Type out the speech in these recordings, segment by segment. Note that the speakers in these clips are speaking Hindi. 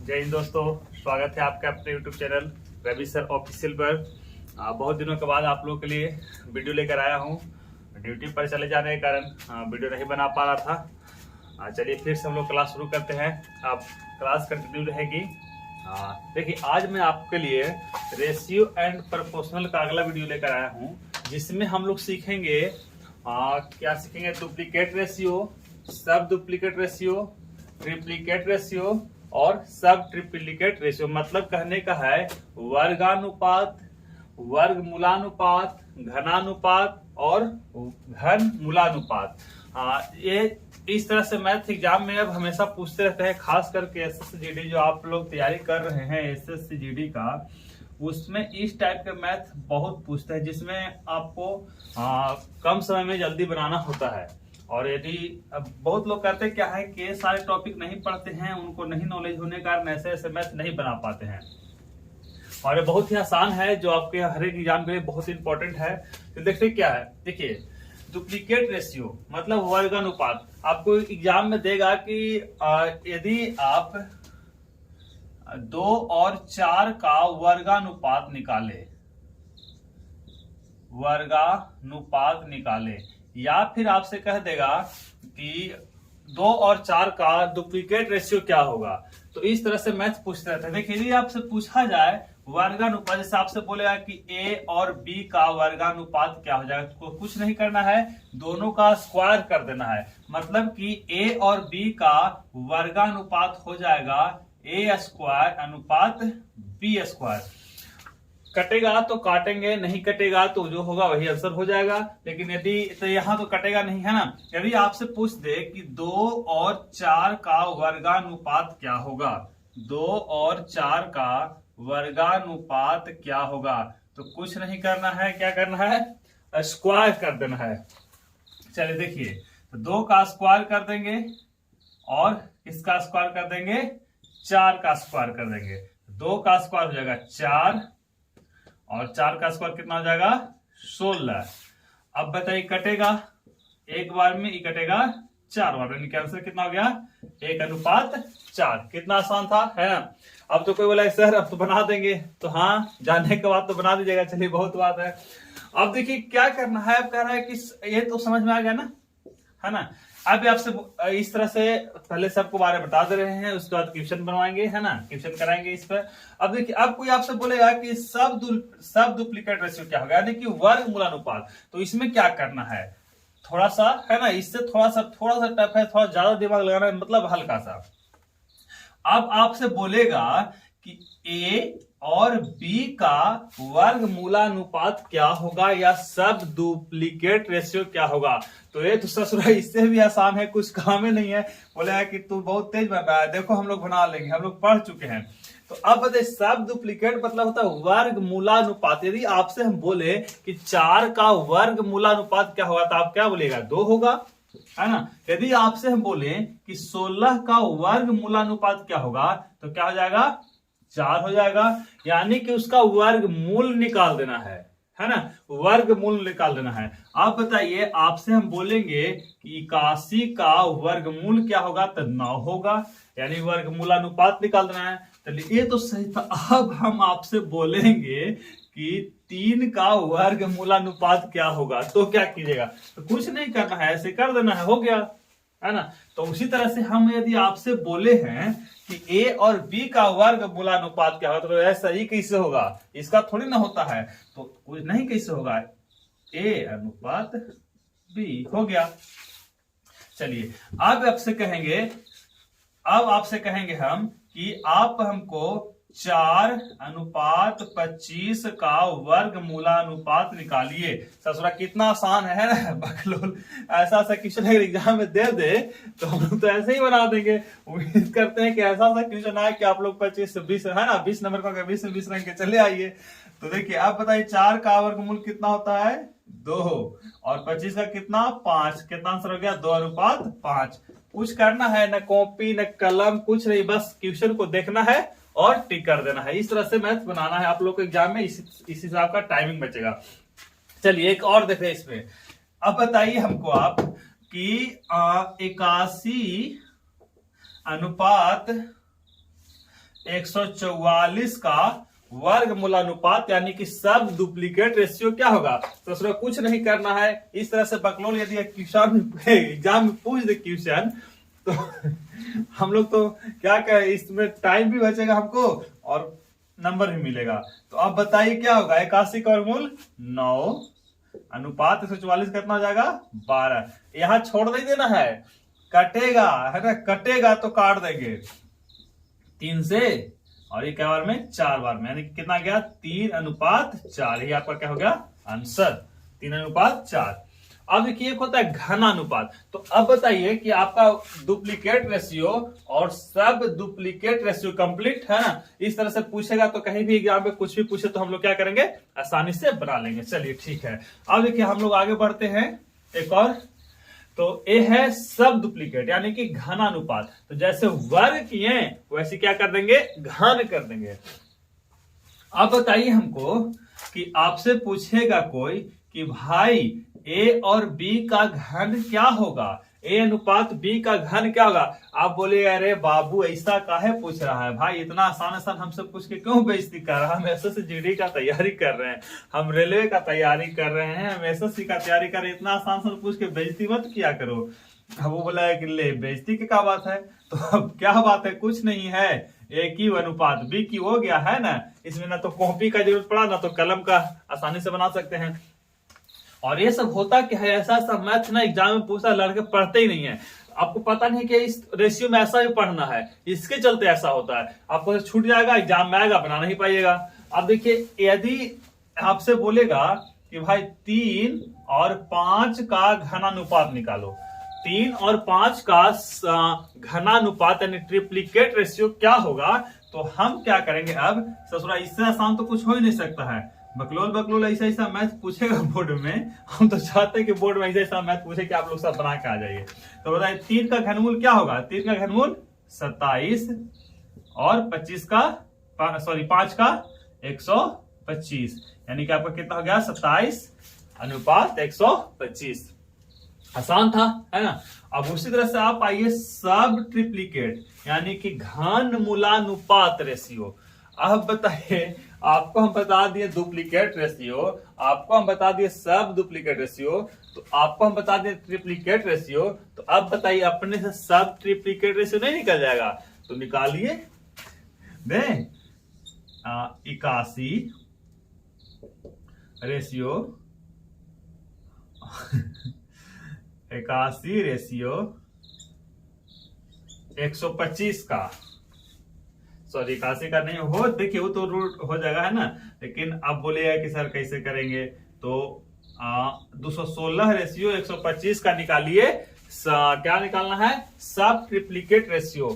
जय हिंद दोस्तों, स्वागत है आपका अपने YouTube channel Ravi sir official पर। बहुत दिनों के बाद आप लोगों के लिए वीडियो लेकर आया हूँ। ड्यूटी पर चले जाने के कारण वीडियो नहीं बना पा रहा था। चलिए फिर से हम लोग क्लास शुरू करते हैं। अब क्लास कंटिन्यू रहेगी। देखिए, आज मैं आपके लिए रेशियो एंड प्रोपोर्शनल का अगला वीडियो लेकर आया हूँ, जिसमें हम लोग सीखेंगे क्या सीखेंगे, डुप्लीकेट रेशियो, सब डुप्लीकेट रेशियो, ट्रिप्लीकेट रेशियो और सब ट्रिप्लीकेट रेशियो। मतलब कहने का है वर्गानुपात, वर्गमूलानुपात, घनानुपात और घन मूलानुपात। ये इस तरह से मैथ एग्जाम में अब हमेशा पूछते रहते हैं, खास करके एसएससी जो आप लोग तैयारी कर रहे हैं एसएससी का, उसमें इस टाइप के मैथ बहुत पूछते हैं, जिसमें आपको कम समय में जल्दी बनाना होता है। और यदि बहुत लोग करते क्या है कि ये सारे टॉपिक नहीं पढ़ते हैं, उनको नहीं नॉलेज होने के कारण ऐसे ऐसे मैथ नहीं बना पाते हैं। और ये बहुत ही आसान है, जो आपके हर एक एग्जाम के लिए बहुत इंपॉर्टेंट है। तो देखते क्या है, देखिए डुप्लीकेट रेशियो मतलब वर्गानुपात। आपको एग्जाम में देगा कि यदि आप 2 और 4 का वर्गानुपात निकाले, या फिर आपसे कह देगा कि 2 और 4 का डुप्लीकेट रेशियो क्या होगा। तो इस तरह से मैथ पूछते रहते हैं। देखिए, यदि आपसे पूछा जाए वर्गानुपात, जैसे आपसे बोलेगा कि ए और बी का वर्गानुपात क्या हो जाएगा, तो कुछ नहीं करना है, दोनों का स्क्वायर कर देना है। मतलब कि ए और बी का वर्गानुपात हो जाएगा ए स्क्वायर अनुपात बी स्क्वायर। कटेगा तो काटेंगे, नहीं कटेगा तो जो होगा वही आंसर हो जाएगा। लेकिन यदि तो यहाँ तो कटेगा नहीं, है ना। यदि आपसे पूछ दे कि 2 और 4 का वर्गानुपात क्या होगा, 2 और 4 का वर्गानुपात क्या होगा, तो कुछ नहीं करना है, क्या करना है, स्क्वायर कर देना है। चलिए देखिए, तो 2 का स्क्वायर कर देंगे और किसका स्क्वायर कर देंगे, 4 का स्क्वायर कर देंगे। 2 का स्क्वायर हो जाएगा 4 और 4 का स्क्वायर कितना हो जाएगा, 16। अब बताइए, कटेगा एक बार में, ही कटेगा 4 बार में। आंसर कितना हो गया, 1:4। कितना आसान था, है ना। अब तो कोई बोला सर अब तो बना देंगे, तो हाँ, जानने के बाद तो बना दीजिएगा। चलिए, बहुत बात है। अब देखिए क्या करना है। अब कह रहा है कि ये तो समझ में आ गया ना, है ना। अब आपसे इस तरह से पहले सबको बारे में बता दे रहे हैं, उसके बाद क्वेश्चन बनवाएंगे, है ना, क्वेश्चन कराएंगे इस पर। अब देखिए, अब कोई आपसे बोलेगा कि सब डुप्लीकेट रेशियो क्या होगा, यानी कि वर्गमूलानुपात। तो इसमें क्या करना है, थोड़ा सा, है ना, इससे थोड़ा सा टफ है, थोड़ा ज्यादा दिमाग लगाना है, मतलब हल्का सा। अब आपसे बोलेगा कि ए और बी का वर्गमूलानुपात क्या होगा, या सब डुप्लीकेट रेशियो क्या होगा। तो ये तो ससुरा इससे भी आसान है, कुछ काम ही नहीं है। बोलेगा कि तू बहुत तेज बन रहा है, देखो हम लोग बना लेंगे, हम लोग पढ़ चुके हैं। तो अब बताइए, सब डुप्लीकेट मतलब होता है वर्गमूलानुपात। यदि आपसे हम बोले कि 4 का वर्गमूलानुपात क्या होगा, तो आप क्या बोलेगा, 2 होगा, है ना। यदि आपसे हम बोले कि 16 का वर्गमूलानुपात क्या होगा, तो क्या हो जाएगा, 4 हो जाएगा। यानी कि उसका वर्गमूल निकाल देना है ना, वर्गमूल निकाल देना है। आप बताइए, आपसे हम बोलेंगे कि 81 का वर्गमूल क्या होगा, तो 9 होगा, यानी वर्गमूलानुपात निकाल देना है। चलिए, ये तो सही था। अब हम आपसे बोलेंगे कि 3 का वर्गमूलानुपात क्या होगा, तो क्या कीजिएगा, तो कुछ नहीं करना है, ऐसे कर देना है, हो गया, है ना। तो उसी तरह से हम यदि आपसे बोले हैं कि ए और बी का वर्गमूलानुपात क्या होगा, तो ऐसा ही कैसे होगा, इसका थोड़ी ना होता है, तो कुछ नहीं कैसे होगा, ए अनुपात बी हो गया। चलिए, अब आपसे कहेंगे हम कि आप हमको 4:25 का वर्गमूलानुपात निकालिए। ससुरा कितना आसान है ना, बकलोल। ऐसा क्वेश्चन अगर एग्जाम में दे दे तो हम लोग तो ऐसे ही बना देंगे। उम्मीद करते हैं कि ऐसा क्वेश्चन आए कि आप लोग 25 से 20, है ना, 20 नंबर का 20 से 20 रंग के चले आइए। तो देखिए, आप बताइए, 4 का वर्गमूल कितना होता है, 2, और 25 का कितना, 5। कितना आंसर हो गया, 2:5। कुछ करना है न, कॉपी न कलम, कुछ नहीं, बस क्वेश्चन को देखना है और टिक कर देना है। इस तरह से मैथ बनाना है आप लोग को एग्जाम में, इस हिसाब का टाइमिंग बचेगा। चलिए, एक और देखें इसमें। अब बताइए हमको आप कि 81 अनुपात 144 का वर्गमूलानुपात यानी कि सब डुप्लीकेट रेशियो क्या होगा। तो उसमें कुछ नहीं करना है। इस तरह से बकलोल यदि क्वेश्चन एग्जाम में पूछ दे क्वेश्चन तो हम लोग तो क्या कहें, इसमें टाइम भी बचेगा हमको और नंबर भी मिलेगा। तो अब बताइए क्या होगा, 81 का वर्गमूल 9 अनुपात 144 कितना हो जाएगा 12। यहां छोड़ नहीं देना है, कटेगा है ना, कटेगा तो काट देंगे 3 से और ये क्या बार में 4 बार में, यानी कितना गया 3:4। ये आपका क्या हो गया आंसर 3:4। अब देखिए एक होता है घनानुपात। तो अब बताइए कि आपका डुप्लीकेट रेशियो और सब डुप्लीकेट रेशियो कंप्लीट है ना, इस तरह से पूछेगा तो कहीं भी एग्जाम में कुछ भी पूछे तो हम लोग क्या करेंगे, आसानी से बना लेंगे। चलिए ठीक है, अब देखिए हम लोग आगे बढ़ते हैं एक और। तो ये है सब डुप्लीकेट यानी कि घनानुपात। तो जैसे वर्ग किए वैसे क्या कर देंगे, घन कर देंगे। अब बताइए हमको कि आपसे पूछेगा कोई कि भाई ए और बी का घन क्या होगा, ए अनुपात बी का घन क्या होगा। आप बोले अरे बाबू ऐसा काहे पूछ रहा है भाई, इतना आसान आसान हमसे पूछ के क्यों बेइज्जती कर रहा है। हम एसएससी जीडी का तैयारी कर रहे हैं, हम रेलवे का तैयारी कर रहे हैं, हम एसएससी का तैयारी कर रहे हैं, इतना आसान आसान पूछ के बेइज्जती मत किया करो। अब वो बोला है कि ले बेइज्जती की क्या बात है, तो अब क्या बात है, कुछ नहीं है, ए की अनुपात बी की हो गया है ना। इसमें ना तो कॉपी का जरूरत पड़ा ना तो कलम का, आसानी से बना सकते हैं। और ये सब होता क्या है, ऐसा सब मैथ ना एग्जाम में पूछता, लड़के पढ़ते ही नहीं है। आपको पता नहीं कि इस रेशियो में ऐसा ही पढ़ना है, इसके चलते ऐसा होता है। आपको छूट जाएगा, एग्जाम में आएगा, बना नहीं पाइएगा। अब देखिए यदि आपसे बोलेगा कि भाई 3 और 5 का घनानुपात निकालो, 3 और 5 का घनानुपात यानी ट्रिप्लिकेट रेशियो क्या होगा, तो हम क्या करेंगे। अब ससुरा इससे आसान तो कुछ हो ही नहीं सकता है। बकलोल ऐसा ऐसा मैथ पूछेगा बोर्ड में, हम तो चाहते हैं कि बोर्ड में ऐसा ऐसा मैथ पूछे कि आप लोग सब बना के आ जाइए। तो बताइए 3 का घनमूल क्या होगा, 3 का घनमूल 27 और 25 का 5 का 125, यानी कि आपका कितना हो गया 27:125। आसान था है ना। अब उसी तरह से आप आइए सब ट्रिप्लिकेट यानी कि घनमूलानुपात रेशियो। अब बताइए, आपको हम बता दिए डुप्लीकेट रेशियो, आपको हम बता दिए सब डुप्लीकेट रेशियो, तो आपको हम बता दिए ट्रिप्लीकेट रेशियो। तो अब बताइए अपने से सब ट्रिप्लीकेट रेशियो नहीं निकल जाएगा, तो निकालिए। दें 81 रेशियो 81 रेशियो 125 का, सॉरी 81 का नहीं हो, देखिए वो तो रूट हो जाएगा है ना। लेकिन अब बोलिएगा कि सर कैसे करेंगे, तो 216 रेशियो 125 का निकालिए। क्या निकालना है, सब ट्रिप्लिकेट रेशियो।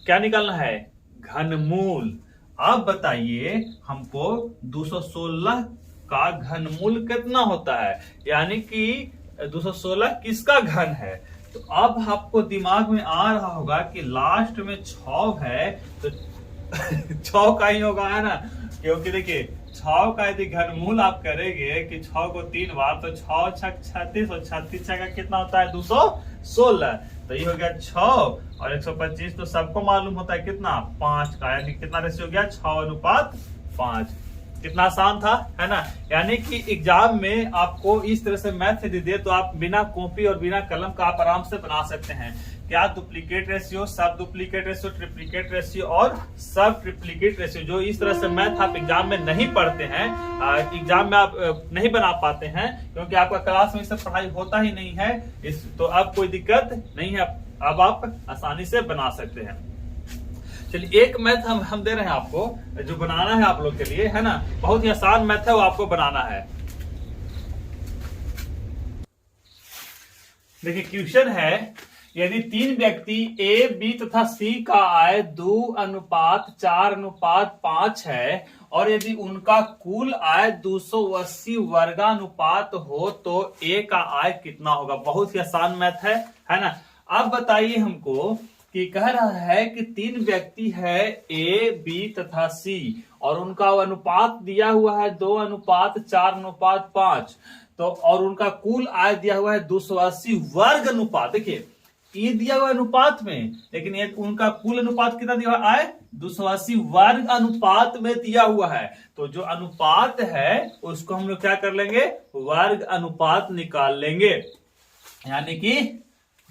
क्या निकालना है, घनमूल। अब बताइए हमको 216 का घनमूल कितना होता है, यानी कि 216 किसका घन है। तो अब आपको दिमाग में आ रहा होगा कि लास्ट में 6 है तो 6 का ही होगा है ना, क्योंकि देखिए 6 का यदि घनमूल आप करेंगे कि 6 को 3 बार तो 6 छक 36 और 36 का कितना होता है 216। तो ये हो गया 6 और 125 तो सबको मालूम होता है कितना 5 का, यानी कितना रेशियो हो गया 6:5। कितना आसान था है ना। यानी कि एग्जाम में आपको इस तरह से मैथ यदि दे तो आप बिना कॉपी और बिना कलम का आप आराम से बना सकते हैं। क्या डुप्लीकेट रेशियो, सब डुप्लीकेट रेशियो, ट्रिप्लीकेट रेशियो और सब ट्रिप्लीकेट रेशियो। जो इस तरह से मैथ आप एग्जाम में नहीं पढ़ते हैं, एग्जाम में आप नहीं बना पाते हैं क्योंकि आपका क्लास में सब पढ़ाई होता ही नहीं है, तो अब कोई दिक्कत नहीं है, अब आप आसानी से बना सकते हैं। चलिए एक मैथ हम दे रहे हैं आपको जो बनाना है आप लोग के लिए है ना, बहुत ही आसान मैथ है, वो आपको बनाना है। देखिए क्वेश्चन है, यदि 3 व्यक्ति ए, बी तथा सी का आय 2:4:5 है और यदि उनका कुल आय 280 वर्गानुपात हो तो ए का आय कितना होगा। बहुत ही आसान मैथ है ना। अब बताइए हमको कि कह रहा है कि 3 व्यक्ति है ए, बी तथा सी और उनका अनुपात दिया हुआ है 2:4:5, तो और उनका कुल आय दिया हुआ है 280 वर्ग अनुपात। देखिए ये दिया हुआ अनुपात में, लेकिन ये उनका कुल अनुपात कितना दिया हुआ है 280 वर्ग अनुपात में दिया हुआ है। तो जो अनुपात है उसको हम लोग क्या कर लेंगे, वर्ग अनुपात निकाल लेंगे, यानी कि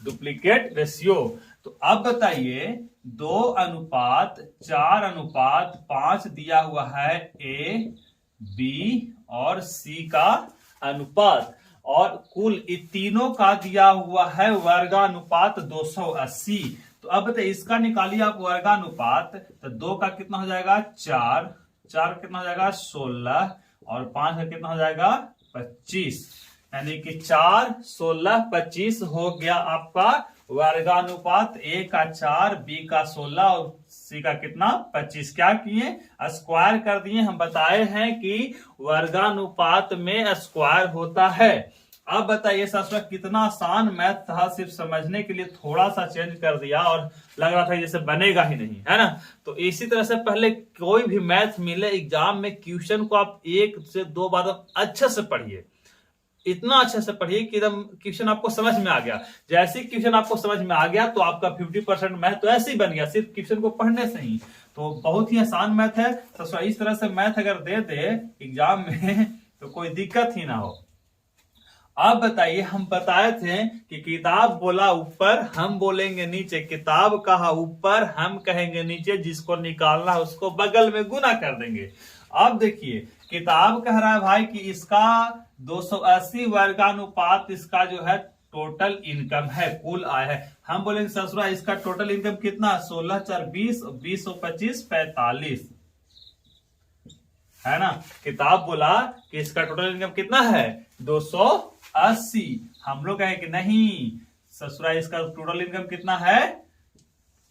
डुप्लीकेट रेशियो। तो अब बताइए 2:4:5 दिया हुआ है ए, बी और सी का अनुपात, और कुल इन तीनों का दिया हुआ है वर्गानुपात 280। तो अब बताइए इसका निकालिए आप वर्गानुपात, तो 2 का कितना हो जाएगा 4, 4 का कितना हो जाएगा 16 और 5 का कितना हो जाएगा 25, यानी कि 4, 16, 25 हो गया आपका वर्गानुपात। ए का 4, बी का 16 और सी का कितना 25। क्या किए, स्क्वायर कर दिए। हम बताए हैं कि वर्गानुपात में स्क्वायर होता है। अब बताइए साथियों कितना आसान मैथ था, सिर्फ समझने के लिए थोड़ा सा चेंज कर दिया और लग रहा था जैसे बनेगा ही नहीं, है ना। तो इसी तरह से पहले कोई भी मैथ मिले एग्जाम में, क्वेश्चन को आप 1 से 2 बार अच्छे से पढ़िए, इतना अच्छे से पढ़िए कि एकदम क्वेश्चन आपको समझ में आ गया। जैसे क्वेश्चन आपको समझ में आ गया तो आपका 50% मैथ तो ऐसे ही बन गया, सिर्फ क्वेश्चन को पढ़ने से ही। तो बहुत ही आसान मैथ है। तो इस तरह से मैथ अगर दे दे एग्जाम में तो कोई दिक्कत ही ना हो। अब बताइए, हम बताए थे कि किताब बोला ऊपर, हम बोलेंगे नीचे, किताब कहा ऊपर, हम कहेंगे नीचे, जिसको निकालना है उसको बगल में गुना कर देंगे। अब देखिए किताब कह रहा है भाई कि इसका 280 वर्गानुपात इसका जो है टोटल इनकम है, कुल आय है। हम बोलेंगे ससुरा इसका टोटल इनकम कितना, 16 4 20, 20 और 25 45, है ना। किताब बोला कि इसका टोटल इनकम कितना है 280। हम लोग कहें कि नहीं ससुरा इसका टोटल इनकम कितना है,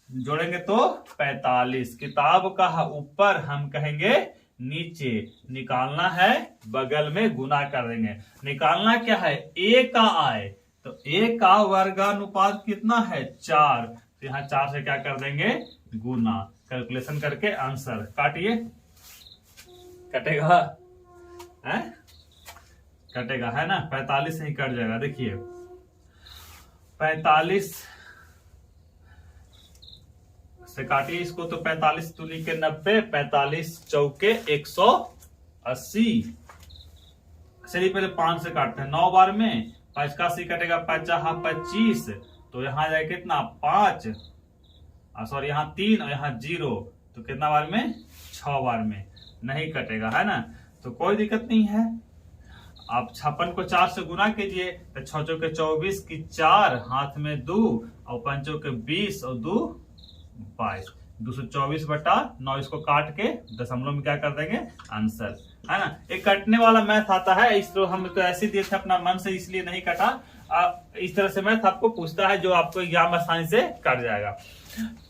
जोड़ेंगे तो 45। किताब कहा ऊपर, हम कहेंगे नीचे, निकालना है बगल में गुना कर देंगे। निकालना क्या है, ए का आय, तो ए का वर्गानुपात कितना है 4, तो यहां 4 से क्या कर देंगे गुना, कैलकुलेशन करके आंसर काटिए। कटेगा है, कटेगा है ना, 45 से ही कट जाएगा। देखिए 45 से काटिए इसको, तो 45 दूनी के 90, 45 चौके 180। चलिए पहले 5 से काटते हैं, 9 बार में 85 कटेगा, 50 25, तो यहाँ जाए कितना 5, सॉरी यहाँ 3 और यहाँ 0, तो कितना बार में 6 बार में नहीं कटेगा, है ना। तो कोई दिक्कत नहीं है। आप 56 को 4 से गुना कीजिए, तो 6 चौके 24 की 4, हाथ में 2 और 5 चौके 20 और 2 22, 224/9। इसको काट के दशमलव में क्या कर देंगे आंसर, है ना। एक कटने वाला मैथ आता है, इस तरह हम तो ऐसे दिए थे अपना मन से, इसलिए नहीं कटा। इस तरह से मैथ आपको पूछता है जो आपको एग्जाम आसानी से कट जाएगा।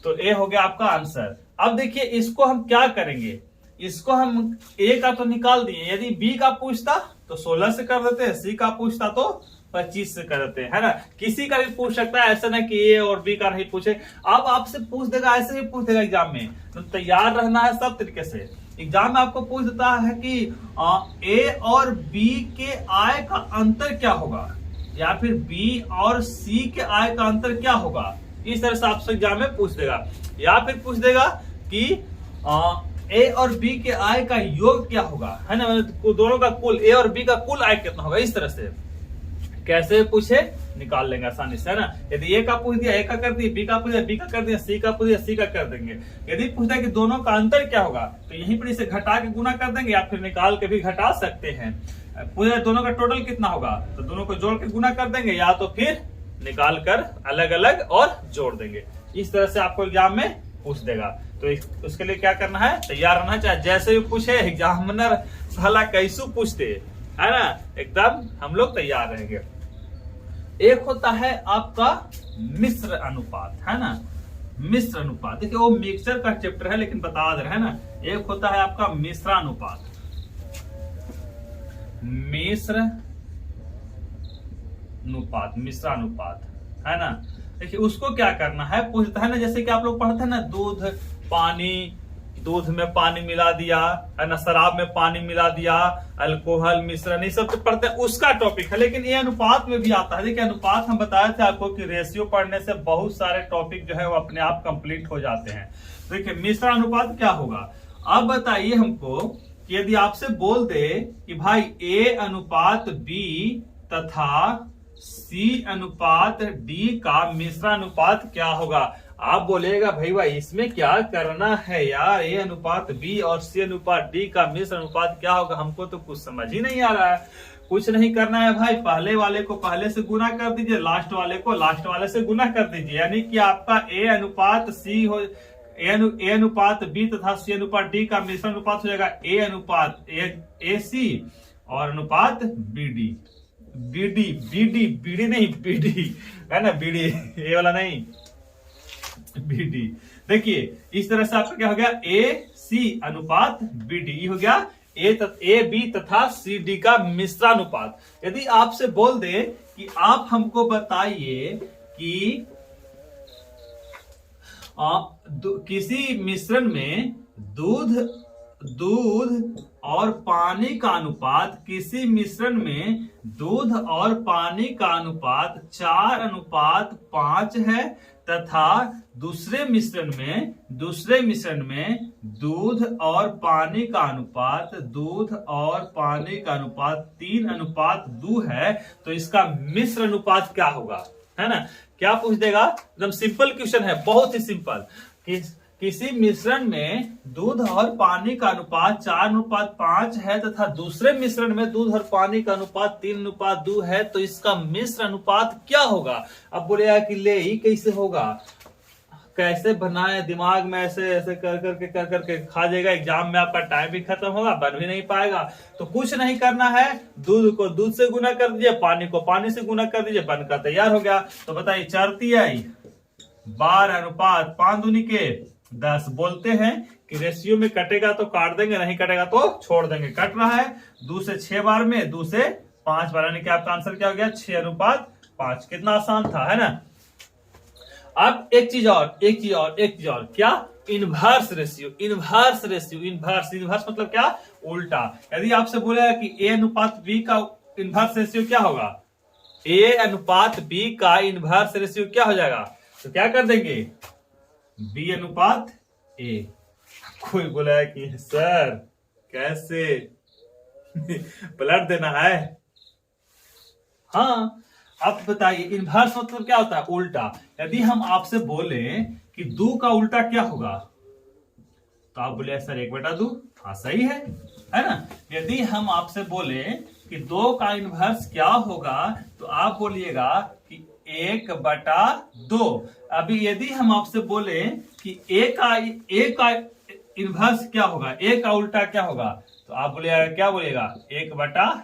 तो ए हो गया आपका आंसर। अब देखिए इसको हम क्या करेंगे, इसको हम ए का तो निकाल दिए, यदि बी का पूछता तो 16 से कर देते, सी का पूछता तो 25 से कर देते, है ना। किसी का भी पूछ सकता है, ऐसा ना कि ए और बी का नहीं पूछे। अब आपसे पूछ देगा, ऐसे ही पूछ देगा एग्जाम में, तो तैयार रहना है सब तरीके से। एग्जाम में आपको पूछ देता है कि ए और बी के आय का अंतर क्या होगा, या फिर बी और सी के आय का अंतर क्या होगा, इस तरह से आपसे एग्जाम में पूछ देगा। या फिर पूछ देगा कि ए और बी के आय का योग क्या होगा, है ना, दोनों का कुल, ए और बी का कुल आय कितना होगा। इस तरह से कैसे पूछे निकाल लेंगे आसानी से, है ना। यदि ए का पूछ दिया ए का कर दिया, बी का पूछ दिया बी का कर दिया, सी का पूछ दिया सी का कर देंगे। यदि पूछता है कि दोनों का अंतर क्या होगा, तो यहीं पर इसे घटा के गुना कर देंगे, या फिर निकाल के भी घटा सकते हैं। पूछा दोनों का टोटल कितना होगा, तो दोनों को जोड़ के गुना कर देंगे, या तो फिर निकाल कर अलग अलग और जोड़ देंगे। इस तरह से आपको एग्जाम में पूछ देगा। तो उसके लिए क्या करना है, तैयार रहना। चाहे जैसे भी पूछे, एग्जामिनर साला कैसू पूछते, है ना, एकदम हम लोग तैयार रहेंगे। एक होता है आपका मिश्र अनुपात, है ना, मिश्र अनुपात। देखिए वो मिक्सचर का चैप्टर है, लेकिन बता दे रहे हैं ना। एक होता है आपका मिश्रानुपात, मिश्रानुपात, है ना। देखिए उसको क्या करना है, पूछता है ना, जैसे कि आप लोग पढ़ते हैं ना, दूध पानी दूध में पानी मिला दिया है ना, शराब में पानी मिला दिया, अल्कोहल मिश्रण, ये सब तो पढ़ते हैं, उसका टॉपिक है। लेकिन ये अनुपात में भी आता है। देखिए अनुपात हम बताए थे आपको कि रेशियो पढ़ने से बहुत सारे टॉपिक जो है वो अपने आप कंप्लीट हो जाते हैं। देखिए मिश्रण अनुपात क्या होगा। अब बताइए हमको कि यदि आपसे बोल दे कि भाई A अनुपात B तथा C अनुपात D का मिश्रण अनुपात क्या होगा। आप बोलेगा भाई इसमें क्या करना है यार, A अनुपात B और C अनुपात D का मिश्रण अनुपात क्या होगा, हमको तो कुछ समझ ही नहीं आ रहा है। कुछ नहीं करना है भाई, पहले वाले को पहले से गुना कर दीजिए, लास्ट वाले को लास्ट वाले से गुना कर दीजिए, यानी कि आपका A अनुपात C हो, ए अनुपात बी तथा सी अनुपात डी का मिश्रण अनुपात हो जाएगा ए अनुपात ए सी और अनुपात बीडी। बीडी नहीं बीडी है ना, बीडी ए वाला नहीं, बीडी। देखिए इस तरह से आपका क्या हो गया, ए सी अनुपात बीडी हो गया ए बी तथा सी डी का मिश्रानुपात। यदि आपसे बोल दे कि आप हमको बताइए कि किसी मिश्रण में दूध और पानी का अनुपात, किसी मिश्रण में दूध और पानी का अनुपात 4:5 है तथा दूसरे मिश्रण में दूध और पानी का अनुपात 3:2 है, तो इसका मिश्र अनुपात क्या होगा, है ना। क्या पूछ देगा, एकदम सिंपल क्वेश्चन है, बहुत ही सिंपल। किसी मिश्रण में दूध और पानी का अनुपात 4:5 है तथा दूसरे मिश्रण में दूध और पानी का अनुपात 3:2 है, तो इसका मिश्र अनुपात क्या होगा। अब बोलेगा कि ले ही कैसे होगा, कैसे बनाए, दिमाग में ऐसे ऐसे कर करके खा जाएगा, एग्जाम में आपका टाइम भी खत्म होगा, बन भी नहीं पाएगा। तो कुछ नहीं करना है, दूध को दूध से गुना कर दीजिए, पानी को पानी से गुना कर दीजिए, बनकर तैयार हो गया। तो बताइए 4×3 12:5 बोलते हैं कि रेशियो में कटेगा तो काट देंगे, नहीं कटेगा तो छोड़ देंगे। कट रहा है 2 से 6 बार में, 2 से 5 बार, यानी कि आपका आंसर क्या हो गया 6:5। कितना आसान था, है ना। अब एक चीज और क्या, इनवर्स रेशियो। इनवर्स मतलब क्या, उल्टा। यदि आपसे बोलेगा कि ए अनुपात बी का इनवर्स रेशियो क्या होगा, ए अनुपात बी का इनवर्स रेशियो क्या हो जाएगा, तो क्या कर देंगे, बी अनुपात ए। कोई बोला है कि सर कैसे पलट देना है। हाँ अब बताइए इनवर्स मतलब क्या होता है, उल्टा। यदि हम आपसे बोले कि 2 का उल्टा क्या होगा, तो आप बोले सर 1/2। हाँ सही है ना। यदि हम आपसे बोले कि 2 का इनवर्स क्या होगा, तो आप बोलिएगा कि 1/2। अभी यदि हम आपसे बोले कि ए का इनवर्स क्या होगा, ए का उल्टा क्या होगा, तो आप बोलिएगा क्या बोलिएगा 1/a।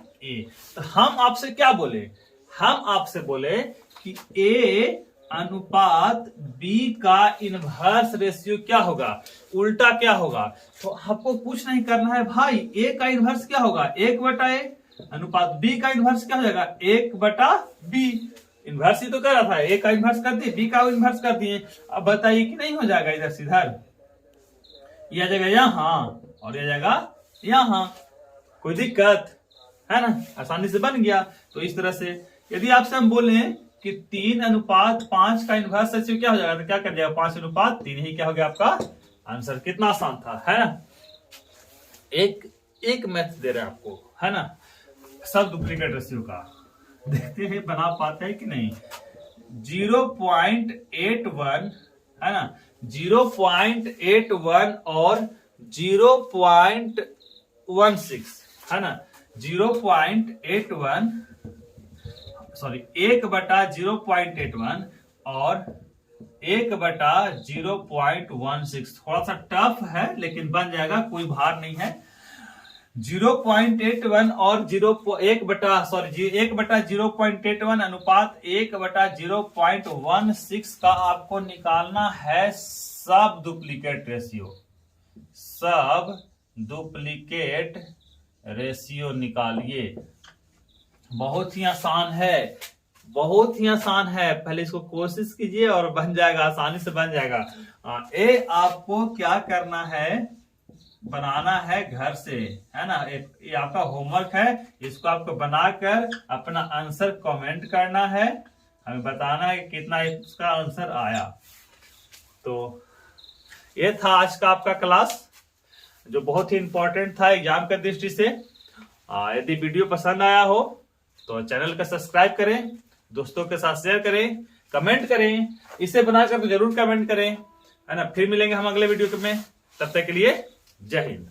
तो हम आपसे क्या बोले, हम आपसे बोले कि ए अनुपात बी का इनवर्स रेशियो क्या होगा, उल्टा क्या होगा। तो आपको कुछ नहीं करना है भाई, ए का इनवर्स क्या होगा 1/a, अनुपात बी का इनवर्स क्या हो जाएगा 1/b। इनवर्स ही तो कर रहा था, ए का इनवर्स कर दिए, बी का इनवर्स कर दिए। अब बताइए कि नहीं हो जाएगा इधर से इधर, यह जाएगा यहाँ और यह जाएगा यहाँ, कोई दिक्कत है ना, आसानी से बन गया। तो इस तरह से यदि आपसे हम बोले कि 3:5 का इनवर्स रेशियो क्या हो जाएगा, तो क्या कर जाएगा 5:3 ही क्या हो गया आपका आंसर। कितना आसान था, है ना। एक मैथ दे रहे हैं आपको, है ना, सब डुप्लीकेट रेशियो का, देखते हैं बना पाते हैं कि नहीं। 0.81 है ना, 0.81 और 0.16 है ना, 0.81 सॉरी 1/0.81 और 1/0.16। थोड़ा सा टफ है लेकिन बन जाएगा, कोई भार नहीं है। 0.81 और 1/0.81 अनुपात 1/0.16 का आपको निकालना है सब डुप्लीकेट रेशियो निकालिए। बहुत ही आसान है, पहले इसको कोशिश कीजिए और बन जाएगा, आसानी से बन जाएगा। आपको क्या करना है, बनाना है घर से, है ना। ये आपका होमवर्क है, इसको आपको बनाकर अपना आंसर कमेंट करना है, हमें बताना है कि कितना इसका आंसर आया। तो ये था आज का आपका क्लास, जो बहुत ही इंपॉर्टेंट था एग्जाम के दृष्टि से। यदि वीडियो पसंद आया हो तो चैनल का सब्सक्राइब करें, दोस्तों के साथ शेयर करें, कमेंट करें, इसे बनाकर तो जरूर कमेंट करें, है ना। फिर मिलेंगे हम अगले वीडियो में, तब तक के लिए जय हिंद।